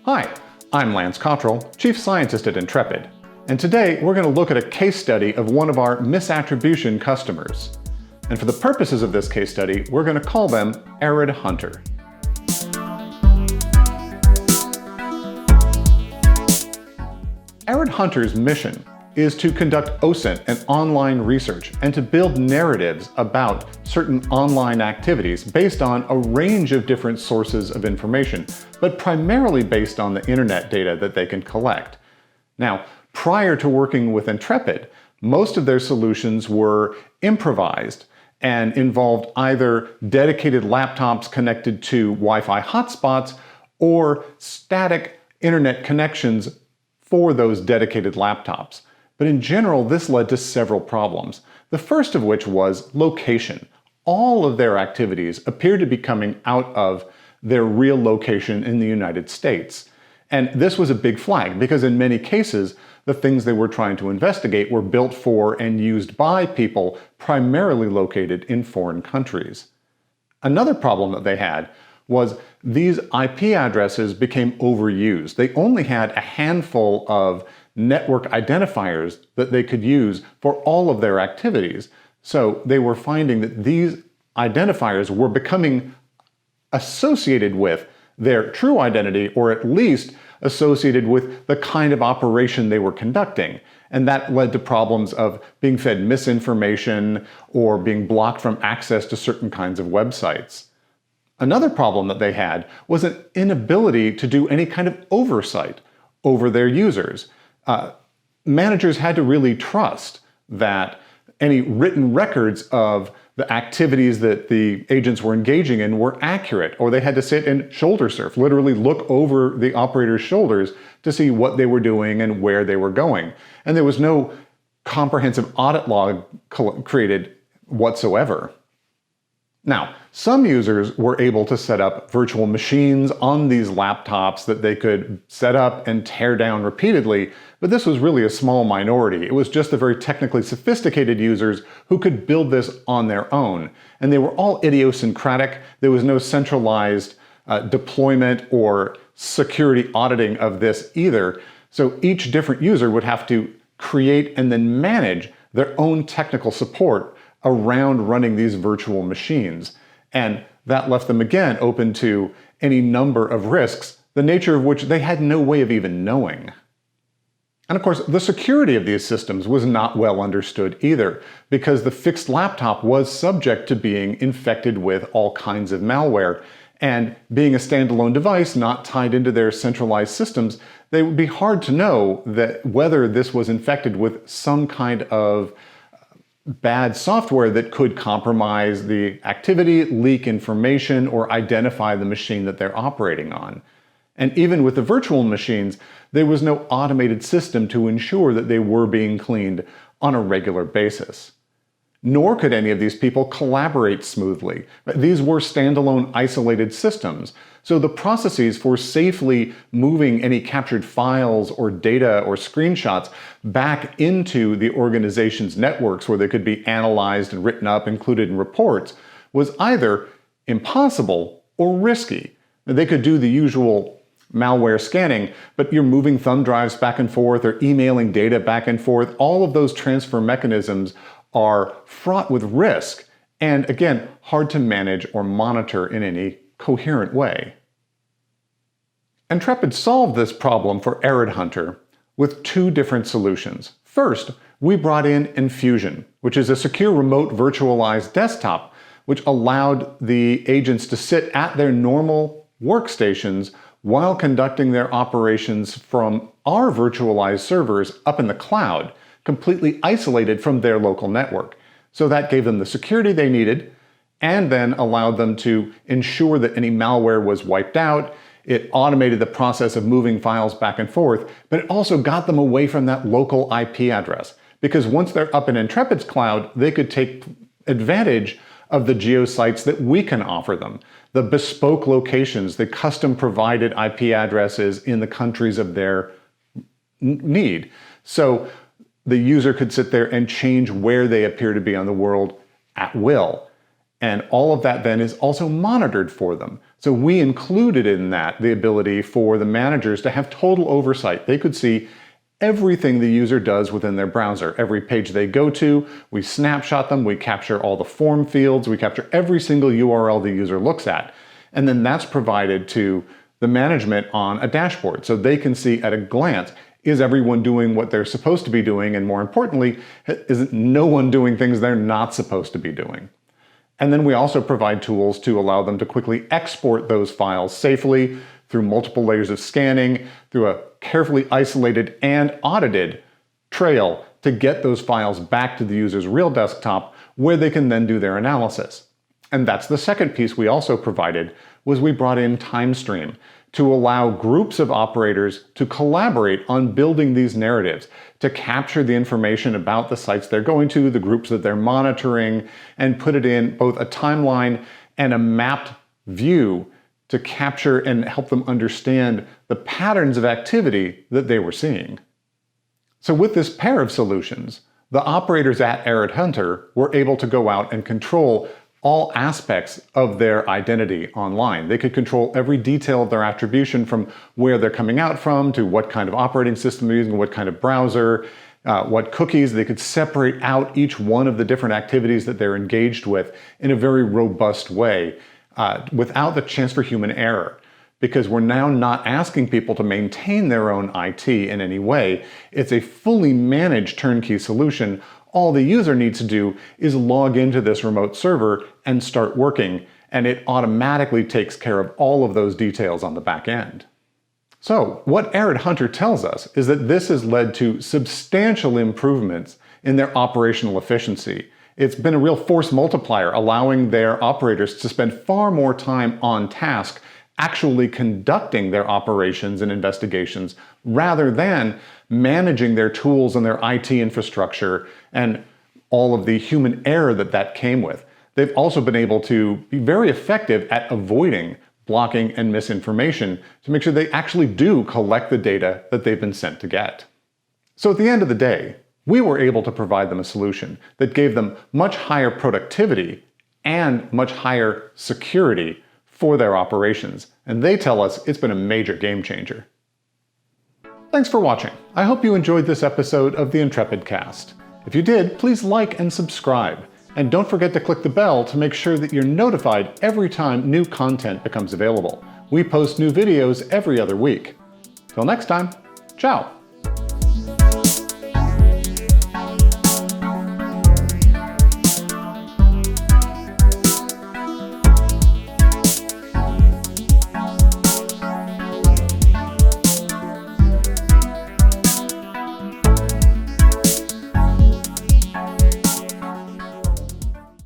Hi, I'm Lance Cottrell, Chief Scientist at Ntrepid, and today we're going to look at a case study of one of our misattribution customers. And for the purposes of this case study, we're going to call them Arid Hunter. Arid Hunter's mission is to conduct OSINT and online research and to build narratives about certain online activities based on a range of different sources of information, but primarily based on the internet data that they can collect. Now, prior to working with Ntrepid, most of their solutions were improvised and involved either dedicated laptops connected to Wi-Fi hotspots or static internet connections for those dedicated laptops. But in general, this led to several problems. The first of which was location. All of their activities appeared to be coming out of their real location in the United States. And this was a big flag because in many cases, the things they were trying to investigate were built for and used by people primarily located in foreign countries. Another problem that they had was these IP addresses became overused. They only had a handful of network identifiers that they could use for all of their activities. So they were finding that these identifiers were becoming associated with their true identity, or at least associated with the kind of operation they were conducting. And that led to problems of being fed misinformation or being blocked from access to certain kinds of websites. Another problem that they had was an inability to do any kind of oversight over their users. Managers had to really trust that any written records of the activities that the agents were engaging in were accurate, or they had to sit and shoulder surf, literally look over the operator's shoulders to see what they were doing and where they were going. And there was no comprehensive audit log created whatsoever. Now, some users were able to set up virtual machines on these laptops that they could set up and tear down repeatedly, but this was really a small minority. It was just the very technically sophisticated users who could build this on their own. And they were all idiosyncratic. There was no centralized deployment or security auditing of this either. So each different user would have to create and then manage their own technical support around running these virtual machines. And that left them again open to any number of risks, the nature of which they had no way of even knowing. And of course, the security of these systems was not well understood either, because the fixed laptop was subject to being infected with all kinds of malware. And being a standalone device not tied into their centralized systems, they would be hard to know that whether this was infected with some kind of bad software that could compromise the activity, leak information, or identify the machine that they're operating on. And even with the virtual machines, there was no automated system to ensure that they were being cleaned on a regular basis. Nor could any of these people collaborate smoothly. These were standalone isolated systems, so the processes for safely moving any captured files or data or screenshots back into the organization's networks where they could be analyzed and written up, included in reports, was either impossible or risky. They could do the usual malware scanning, but you're moving thumb drives back and forth or emailing data back and forth. All of those transfer mechanisms are fraught with risk and, again, hard to manage or monitor in any coherent way. Ntrepid solved this problem for Arid Hunter with two different solutions. First, we brought in Infusion, which is a secure remote virtualized desktop which allowed the agents to sit at their normal workstations while conducting their operations from our virtualized servers up in the cloud, completely isolated from their local network. So that gave them the security they needed and then allowed them to ensure that any malware was wiped out. It automated the process of moving files back and forth, but it also got them away from that local IP address. Because once they're up in Ntrepid's cloud, they could take advantage of the Geosites that we can offer them. The bespoke locations, the custom provided IP addresses in the countries of their need. So the user could sit there and change where they appear to be on the world at will. And all of that then is also monitored for them. So we included in that the ability for the managers to have total oversight. They could see everything the user does within their browser. Every page they go to, we snapshot them, we capture all the form fields, we capture every single URL the user looks at. And then that's provided to the management on a dashboard. So they can see at a glance, is everyone doing what they're supposed to be doing? And more importantly, is no one doing things they're not supposed to be doing? And then we also provide tools to allow them to quickly export those files safely through multiple layers of scanning, through a carefully isolated and audited trail to get those files back to the user's real desktop where they can then do their analysis. And that's the second piece we also provided, was we brought in TimeStream to allow groups of operators to collaborate on building these narratives, to capture the information about the sites they're going to, the groups that they're monitoring, and put it in both a timeline and a mapped view to capture and help them understand the patterns of activity that they were seeing. So with this pair of solutions, the operators at Arid Hunter were able to go out and control all aspects of their identity online. They could control every detail of their attribution, from where they're coming out from, to what kind of operating system they're using, what kind of browser, what cookies. They could separate out each one of the different activities that they're engaged with in a very robust way, without the chance for human error. Because we're now not asking people to maintain their own IT in any way. It's a fully managed turnkey solution. All the user needs to do is log into this remote server and start working, and it automatically takes care of all of those details on the back end. So what Arid Hunter tells us is that this has led to substantial improvements in their operational efficiency. It's been a real force multiplier, allowing their operators to spend far more time on task actually conducting their operations and investigations, rather than managing their tools and their IT infrastructure and all of the human error that came with. They've also been able to be very effective at avoiding blocking and misinformation to make sure they actually do collect the data that they've been sent to get. So at the end of the day, we were able to provide them a solution that gave them much higher productivity and much higher security for their operations, and they tell us it's been a major game changer. Thanks for watching. I hope you enjoyed this episode of the Ntrepid Cast. If you did, please like and subscribe, and don't forget to click the bell to make sure that you're notified every time new content becomes available. We post new videos every other week. Till next time, ciao!